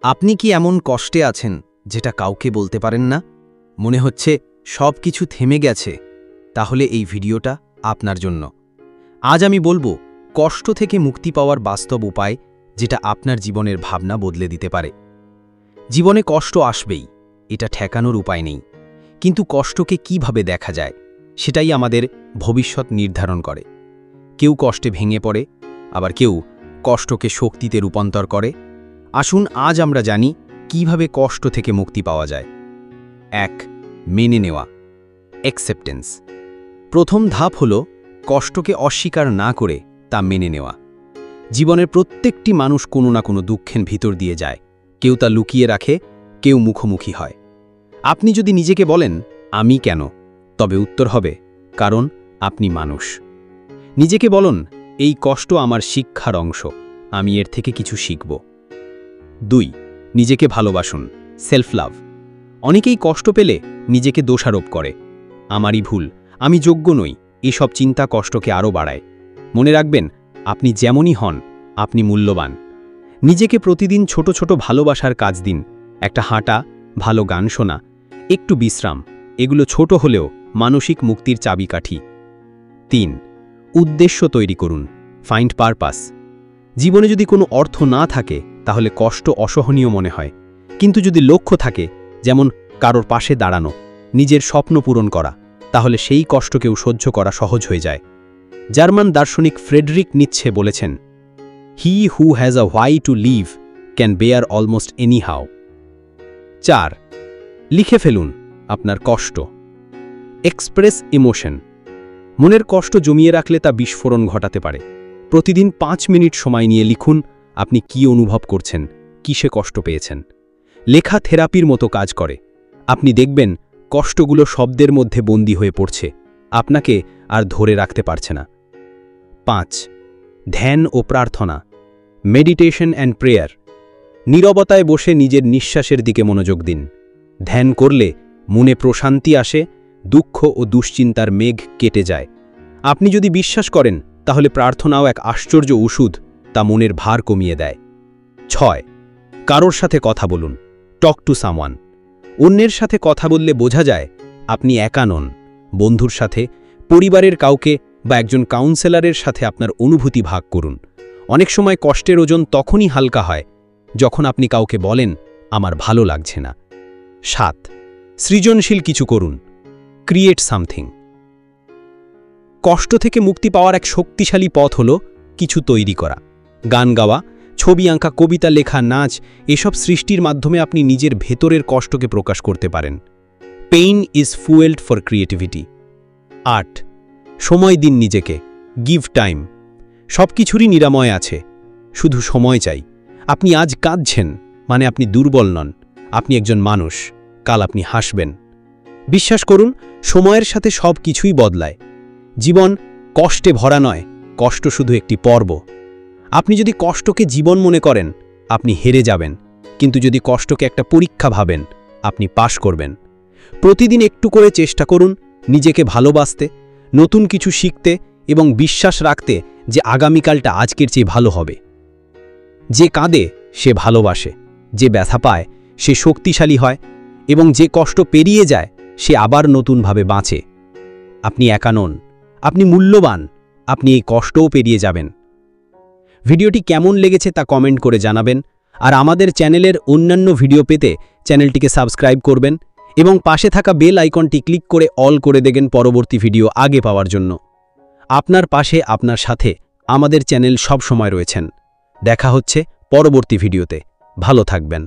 আপনি কি এমন কষ্টে আছেন যেটা কাউকে বলতে পারেন না? মনে হচ্ছে সব কিছু থেমে গেছে? তাহলে এই ভিডিওটা আপনার জন্য। আজ আমি বলবো কষ্ট থেকে মুক্তি পাওয়ার বাস্তব উপায়, যেটা আপনার জীবনের ভাবনা বদলে দিতে পারে। জীবনে কষ্ট আসবেই, এটা ঠেকানোর উপায় নেই, কিন্তু কষ্টকে কিভাবে দেখা যায় সেটাই আমাদের ভবিষ্যৎ নির্ধারণ করে। কেউ কষ্টে ভেঙে পড়ে, আবার কেউ কষ্টকে শক্তিতে রূপান্তর করে। আসুন আজ আমরা জানি কিভাবে কষ্ট থেকে মুক্তি পাওয়া যায়। 1. মেনে নেওয়া, অ্যাকসেপ্টেন্স। প্রথম ধাপ হল কষ্টকে অস্বীকার না করে তা মেনে নেওয়া। জীবনের প্রত্যেকটি মানুষ কোনো না কোনো দুঃখের ভিতর দিয়ে যায়। কেউ তা লুকিয়ে রাখে, কেউ মুখোমুখি হয়। আপনি যদি নিজেকে বলেন আমি কেন, তবে উত্তর হবে কারণ আপনি মানুষ। নিজেকে বলুন এই কষ্ট আমার শিক্ষার অংশ, আমি এর থেকে কিছু শিখব। 2. নিজেকে ভালোবাসুন, সেলফ লাভ। অনেকেই কষ্ট পেলে নিজেকে দোষারোপ করে, আমারই ভুল, আমি যোগ্য নই। এসব চিন্তা কষ্টকে আরও বাড়ায়। মনে রাখবেন, আপনি যেমনই হন আপনি মূল্যবান। নিজেকে প্রতিদিন ছোট ছোট ভালোবাসার কাজ দিন। একটা হাঁটা, ভালো গান শোনা, একটু বিশ্রাম, এগুলো ছোট হলেও মানসিক মুক্তির চাবিকাঠি। 3. উদ্দেশ্য তৈরি করুন, ফাইন্ড পারপাস। জীবনে যদি কোনো অর্থ না থাকে তাহলে কষ্ট অসহনীয় মনে হয়, কিন্তু যদি লক্ষ্য থাকে, যেমন কারোর পাশে দাঁড়ানো, নিজের স্বপ্ন পূরণ করা, তাহলে সেই কষ্টকেও সহ্য করা সহজ হয়ে যায়। জার্মান দার্শনিক ফ্রেডরিক নিৎসে বলেছেন, he who has a why to live can bear almost any how. 4. লিখে ফেলুন আপনার কষ্ট, এক্সপ্রেস ইমোশন। মনের কষ্ট জমিয়ে রাখলে তা বিস্ফোরণ ঘটাতে পারে। প্রতিদিন 5 মিনিট সময় নিয়ে লিখুন আপনি কি অনুভব করছেন, কিসে কষ্ট পেয়েছেন। লেখা থেরাপির মতো কাজ করে। আপনি দেখবেন কষ্টগুলো শব্দের মধ্যে বন্দী হয়ে পড়ছে, আপনাকে আর ধরে রাখতে পারছে না। 5. ধ্যান ও প্রার্থনা, মেডিটেশন অ্যান্ড প্রেয়ার। নীরবতায় বসে নিজের নিঃশ্বাসের দিকে মনোযোগ দিন। ধ্যান করলে মনে প্রশান্তি আসে, দুঃখ ও দুশ্চিন্তার মেঘ কেটে যায়। আপনি যদি বিশ্বাস করেন তাহলে প্রার্থনাও এক আশ্চর্য ওষুধ, তা মনের ভার কমিয়ে দেয়। 6. কারোর সাথে কথা বলুন, টক টু সামওয়ান। অন্যের সাথে কথা বললে বোঝা যায় আপনি একা নন। বন্ধুর সাথে, পরিবারের কাউকে বা একজন কাউন্সেলরের সাথে আপনার অনুভূতি ভাগ করুন। অনেক সময় কষ্টের ওজন তখনই হালকা হয় যখন আপনি কাউকে বলেন আমার ভালো লাগছে না। 7. সৃজনশীল কিছু করুন, ক্রিয়েট সামথিং। কষ্ট থেকে মুক্তি পাওয়ার এক শক্তিশালী পথ হল কিছু তৈরি করা। গান গাওয়া, ছবি আঁকা, কবিতা লেখা, নাচ, এসব সৃষ্টির মাধ্যমে আপনি নিজের ভেতরের কষ্টকে প্রকাশ করতে পারেন। Pain is fuelled for creativity. 8. সময় দিন নিজেকে, গিভ টাইম। সব কিছুরই নিরাময় আছে, শুধু সময় চাই। আপনি আজ কাঁদছেন মানে আপনি দুর্বল নন, আপনি একজন মানুষ। কাল আপনি হাসবেন। বিশ্বাস করুন, সময়ের সাথে সব কিছুই বদলায়। জীবন কষ্টে ভরা নয়, কষ্ট শুধু একটি পর্ব। আপনি যদি কষ্টকে জীবন মনে করেন আপনি হেরে যাবেন, কিন্তু যদি কষ্টকে একটা পরীক্ষা ভাবেন আপনি পাশ করবেন। প্রতিদিন একটু করে চেষ্টা করুন নিজেকে ভালোবাসতে, নতুন কিছু শিখতে এবং বিশ্বাস রাখতে যে আগামীকালটা আজকের চেয়ে ভালো হবে। যে কাঁদে সে ভালোবাসে, যে ব্যথা পায় সে শক্তিশালী হয়, এবং যে কষ্ট পেরিয়ে যায় সে আবার নতুনভাবে বাঁচে। আপনি একা নন, আপনি মূল্যবান, আপনি এই কষ্টও পেরিয়ে যাবেন। ভিডিওটি কেমন লেগেছে তা কমেন্ট করে জানাবেন, আর আমাদের চ্যানেলের অন্যান্য ভিডিও পেতে চ্যানেলটিকে সাবস্ক্রাইব করবেন এবং পাশে থাকা বেল আইকনটি ক্লিক করে অল করে দেবেন পরবর্তী ভিডিও আগে পাওয়ার জন্য। আপনার পাশে, আপনার সাথে আমাদের চ্যানেল সব সময় রয়েছেন। দেখা হচ্ছে পরবর্তী ভিডিওতে। ভালো থাকবেন।